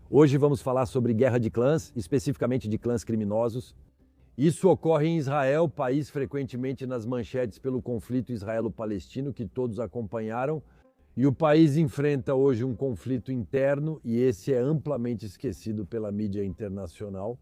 Hoje vamos falar sobre guerra de clãs, especificamente de clãs criminosos. Isso ocorre em Israel, país frequentemente nas manchetes pelo conflito israelo-palestino que todos acompanharam. E o país enfrenta hoje um conflito interno e esse é amplamente esquecido pela mídia internacional.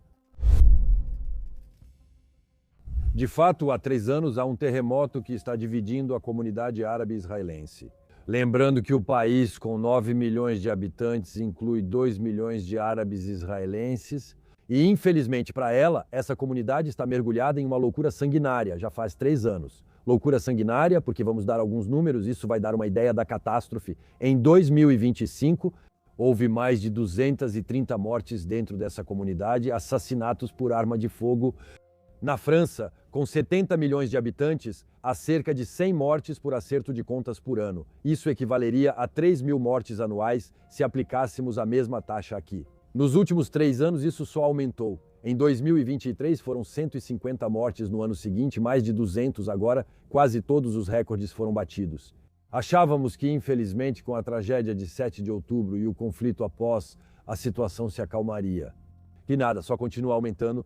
De fato, há 3 anos há um terremoto que está dividindo a comunidade árabe israelense. Lembrando que o país, com 9 milhões de habitantes, inclui 2 milhões de árabes israelenses. E, infelizmente para ela, essa comunidade está mergulhada em uma loucura sanguinária, já faz 3 anos. Loucura sanguinária, porque vamos dar alguns números, isso vai dar uma ideia da catástrofe. Em 2025, houve mais de 230 mortes dentro dessa comunidade, assassinatos por arma de fogo. Na França, com 70 milhões de habitantes, há cerca de 100 mortes por acerto de contas por ano. Isso equivaleria a 3 mil mortes anuais se aplicássemos a mesma taxa aqui. Nos últimos 3 anos, isso só aumentou. Em 2023, foram 150 mortes no ano seguinte, mais de 200 agora, quase todos os recordes foram batidos. Achávamos que, infelizmente, com a tragédia de 7 de outubro e o conflito após, a situação se acalmaria. E nada, só continua aumentando.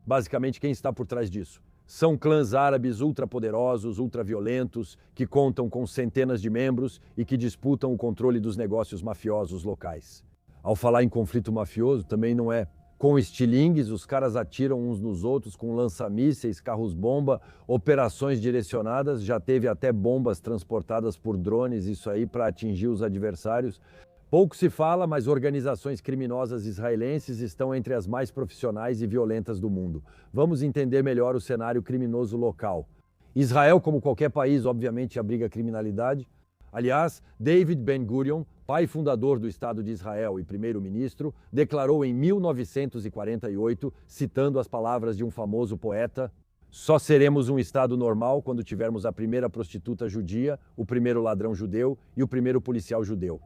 Basicamente, quem está por trás disso? São clãs árabes ultrapoderosos, ultraviolentos, que contam com centenas de membros e que disputam o controle dos negócios mafiosos locais. Ao falar em conflito mafioso, também não é com estilingues, os caras atiram uns nos outros com lança-mísseis, carros-bomba, operações direcionadas, já teve até bombas transportadas por drones, isso aí para atingir os adversários. Pouco se fala, mas organizações criminosas israelenses estão entre as mais profissionais e violentas do mundo. Vamos entender melhor o cenário criminoso local. Israel, como qualquer país, obviamente abriga criminalidade. Aliás, David Ben-Gurion, pai fundador do Estado de Israel e primeiro-ministro, declarou em 1948, citando as palavras de um famoso poeta: "Só seremos um Estado normal quando tivermos a primeira prostituta judia, o primeiro ladrão judeu e o primeiro policial judeu."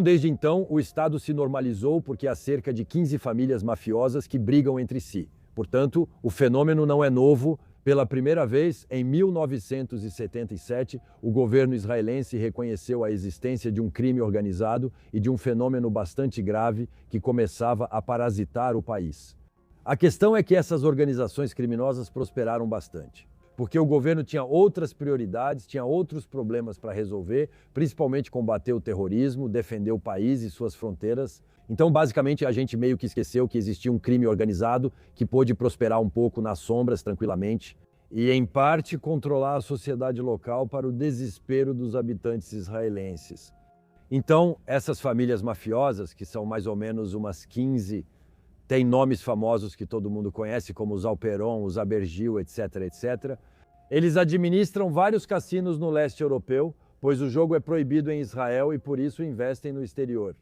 Desde então, o Estado se normalizou porque há cerca de 15 famílias mafiosas que brigam entre si. Portanto, o fenômeno não é novo. Pela primeira vez, em 1977, o governo israelense reconheceu a existência de um crime organizado e de um fenômeno bastante grave que começava a parasitar o país. A questão é que essas organizações criminosas prosperaram bastante, porque o governo tinha outras prioridades, tinha outros problemas para resolver, principalmente combater o terrorismo, defender o país e suas fronteiras. Então, basicamente, a gente meio que esqueceu que existia um crime organizado que pôde prosperar um pouco nas sombras, tranquilamente, e, em parte, controlar a sociedade local para o desespero dos habitantes israelenses. Então, essas famílias mafiosas, que são mais ou menos umas 15, têm nomes famosos que todo mundo conhece, como os Alperon, os Abergil, etc, etc. Eles administram vários cassinos no leste europeu, pois o jogo é proibido em Israel e por isso investem no exterior.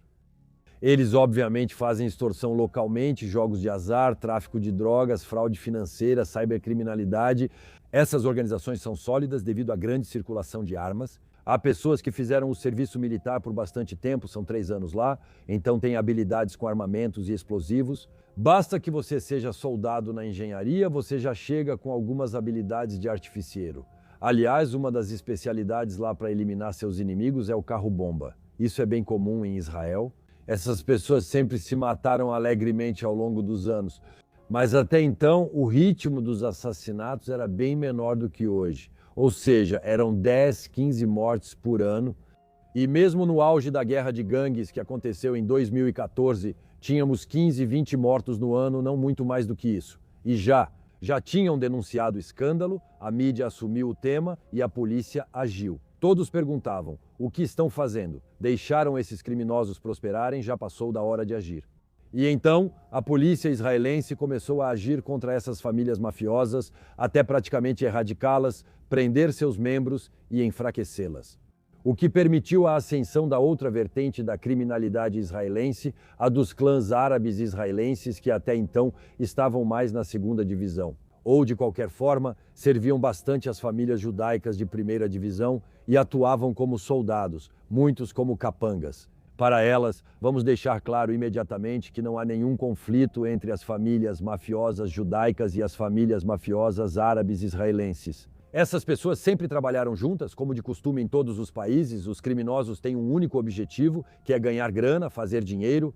Eles, obviamente, fazem extorsão localmente, jogos de azar, tráfico de drogas, fraude financeira, cibercriminalidade. Essas organizações são sólidas devido à grande circulação de armas. Há pessoas que fizeram o serviço militar por bastante tempo, são 3 anos lá, então têm habilidades com armamentos e explosivos. Basta que você seja soldado na engenharia, você já chega com algumas habilidades de artificieiro. Aliás, uma das especialidades lá para eliminar seus inimigos é o carro-bomba. Isso é bem comum em Israel. Essas pessoas sempre se mataram alegremente ao longo dos anos, mas até então o ritmo dos assassinatos era bem menor do que hoje. Ou seja, eram 10, 15 mortes por ano. E mesmo no auge da guerra de gangues, que aconteceu em 2014, tínhamos 15, 20 mortos no ano, não muito mais do que isso. E já tinham denunciado o escândalo, a mídia assumiu o tema e a polícia agiu. Todos perguntavam: o que estão fazendo? Deixaram esses criminosos prosperarem? Já passou da hora de agir. E então, a polícia israelense começou a agir contra essas famílias mafiosas, até praticamente erradicá-las, prender seus membros e enfraquecê-las. O que permitiu a ascensão da outra vertente da criminalidade israelense, a dos clãs árabes israelenses que até então estavam mais na segunda divisão. Ou, de qualquer forma, serviam bastante às famílias judaicas de primeira divisão e atuavam como soldados, muitos como capangas. Para elas, vamos deixar claro imediatamente que não há nenhum conflito entre as famílias mafiosas judaicas e as famílias mafiosas árabes israelenses. Essas pessoas sempre trabalharam juntas, como de costume em todos os países. Os criminosos têm um único objetivo, que é ganhar grana, fazer dinheiro.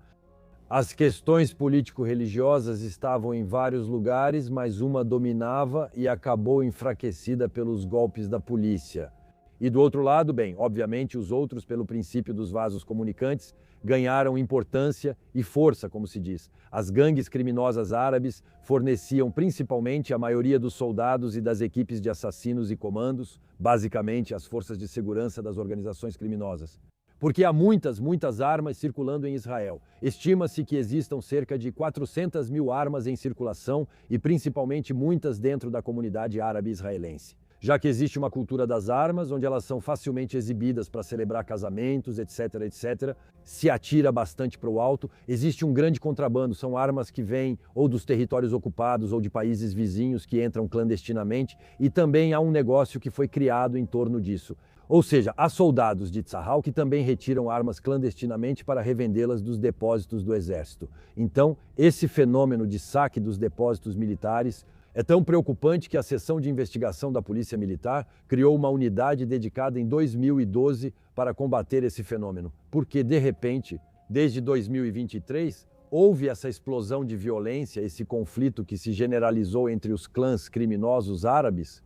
As questões político-religiosas estavam em vários lugares, mas uma dominava e acabou enfraquecida pelos golpes da polícia. E do outro lado, bem, obviamente os outros, pelo princípio dos vasos comunicantes, ganharam importância e força, como se diz. As gangues criminosas árabes forneciam principalmente a maioria dos soldados e das equipes de assassinos e comandos, basicamente as forças de segurança das organizações criminosas. Porque há muitas armas circulando em Israel. Estima-se que existam cerca de 400 mil armas em circulação e principalmente muitas dentro da comunidade árabe israelense. Já que existe uma cultura das armas, onde elas são facilmente exibidas para celebrar casamentos, etc., se atira bastante para o alto, existe um grande contrabando, são armas que vêm ou dos territórios ocupados ou de países vizinhos que entram clandestinamente, e também há um negócio que foi criado em torno disso. Ou seja, há soldados de Tzahal que também retiram armas clandestinamente para revendê-las dos depósitos do exército. Então, esse fenômeno de saque dos depósitos militares é tão preocupante que a seção de investigação da Polícia Militar criou uma unidade dedicada em 2012 para combater esse fenômeno. Porque, de repente, desde 2023, houve essa explosão de violência, esse conflito que se generalizou entre os clãs criminosos árabes.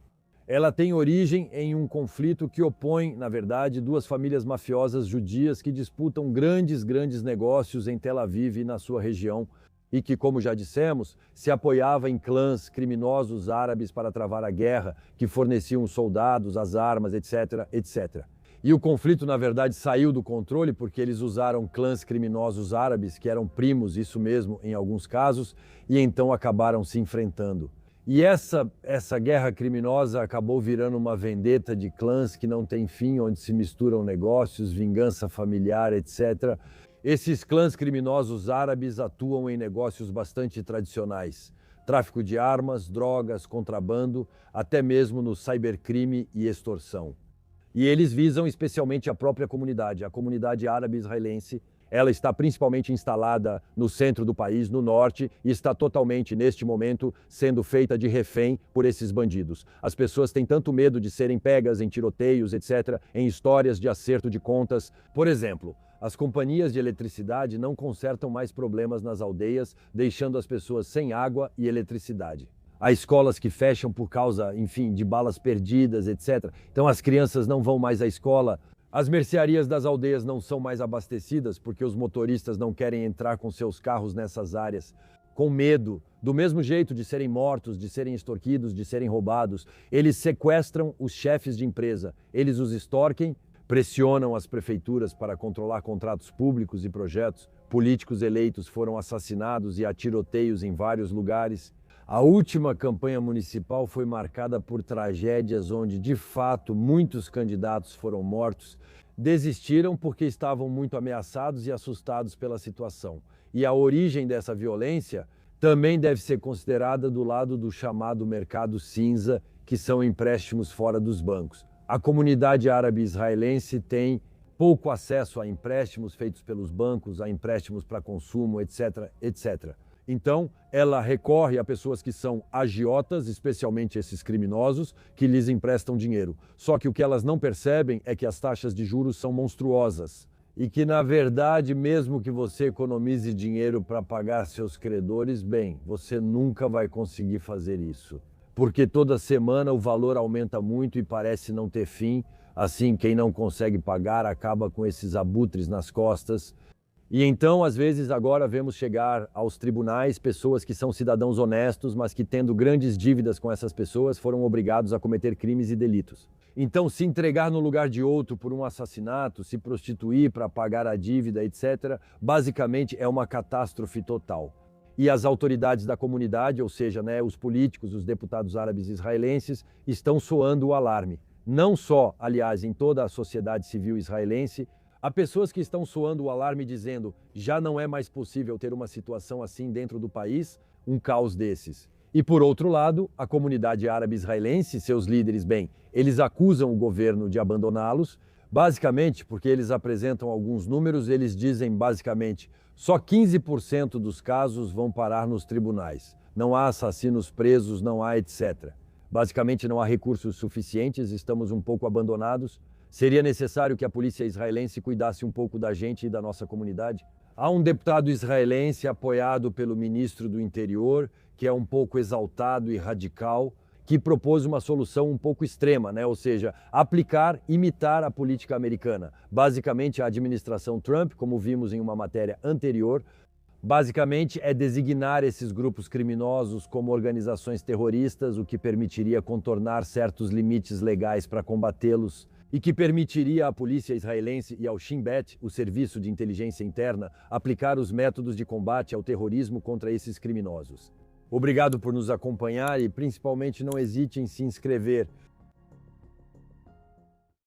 Ela tem origem em um conflito que opõe, na verdade, duas famílias mafiosas judias que disputam grandes negócios em Tel Aviv e na sua região, e que, como já dissemos, se apoiava em clãs criminosos árabes para travar a guerra, que forneciam os soldados, as armas, etc. E o conflito, na verdade, saiu do controle porque eles usaram clãs criminosos árabes, que eram primos, isso mesmo, em alguns casos, e então acabaram se enfrentando. E essa guerra criminosa acabou virando uma vendetta de clãs que não tem fim, onde se misturam negócios, vingança familiar, etc. Esses clãs criminosos árabes atuam em negócios bastante tradicionais. Tráfico de armas, drogas, contrabando, até mesmo no cybercrime e extorsão. E eles visam especialmente a própria comunidade, a comunidade árabe israelense. Ela está principalmente instalada no centro do país, no norte, e está totalmente, neste momento, sendo feita de refém por esses bandidos. As pessoas têm tanto medo de serem pegas em tiroteios, etc., em histórias de acerto de contas. Por exemplo, as companhias de eletricidade não consertam mais problemas nas aldeias, deixando as pessoas sem água e eletricidade. Há escolas que fecham por causa, enfim, de balas perdidas, etc. Então as crianças não vão mais à escola. As mercearias das aldeias não são mais abastecidas porque os motoristas não querem entrar com seus carros nessas áreas, com medo, do mesmo jeito de serem mortos, de serem extorquidos, de serem roubados. Eles sequestram os chefes de empresa, eles os extorquem, pressionam as prefeituras para controlar contratos públicos e projetos. Políticos eleitos foram assassinados e há tiroteios em vários lugares. A última campanha municipal foi marcada por tragédias onde, de fato, muitos candidatos foram mortos, desistiram porque estavam muito ameaçados e assustados pela situação. E a origem dessa violência também deve ser considerada do lado do chamado mercado cinza, que são empréstimos fora dos bancos. A comunidade árabe israelense tem pouco acesso a empréstimos feitos pelos bancos, a empréstimos para consumo, etc. Então, ela recorre a pessoas que são agiotas, especialmente esses criminosos, que lhes emprestam dinheiro. Só que o que elas não percebem é que as taxas de juros são monstruosas. E que, na verdade, mesmo que você economize dinheiro para pagar seus credores, bem, você nunca vai conseguir fazer isso. Porque toda semana o valor aumenta muito e parece não ter fim. Assim, quem não consegue pagar acaba com esses abutres nas costas. E então, às vezes, agora vemos chegar aos tribunais pessoas que são cidadãos honestos, mas que, tendo grandes dívidas com essas pessoas, foram obrigados a cometer crimes e delitos. Então, se entregar no lugar de outro por um assassinato, se prostituir para pagar a dívida, etc., basicamente é uma catástrofe total. E as autoridades da comunidade, ou seja, os políticos, os deputados árabes israelenses, estão soando o alarme. Não só, aliás, em toda a sociedade civil israelense. Há pessoas que estão soando o alarme dizendo já não é mais possível ter uma situação assim dentro do país, um caos desses. E por outro lado, a comunidade árabe israelense, seus líderes, bem, eles acusam o governo de abandoná-los, basicamente porque eles apresentam alguns números, eles dizem basicamente só 15% dos casos vão parar nos tribunais. Não há assassinos presos, não há etc. Basicamente não há recursos suficientes, estamos um pouco abandonados. Seria necessário que a polícia israelense cuidasse um pouco da gente e da nossa comunidade? Há um deputado israelense apoiado pelo ministro do Interior, que é um pouco exaltado e radical, que propôs uma solução um pouco extrema, né? Ou seja, imitar a política americana. Basicamente, a administração Trump, como vimos em uma matéria anterior, basicamente é designar esses grupos criminosos como organizações terroristas, o que permitiria contornar certos limites legais para combatê-los e que permitiria à polícia israelense e ao Shin Bet, o serviço de inteligência interna, aplicar os métodos de combate ao terrorismo contra esses criminosos. Obrigado por nos acompanhar e principalmente não hesite em se inscrever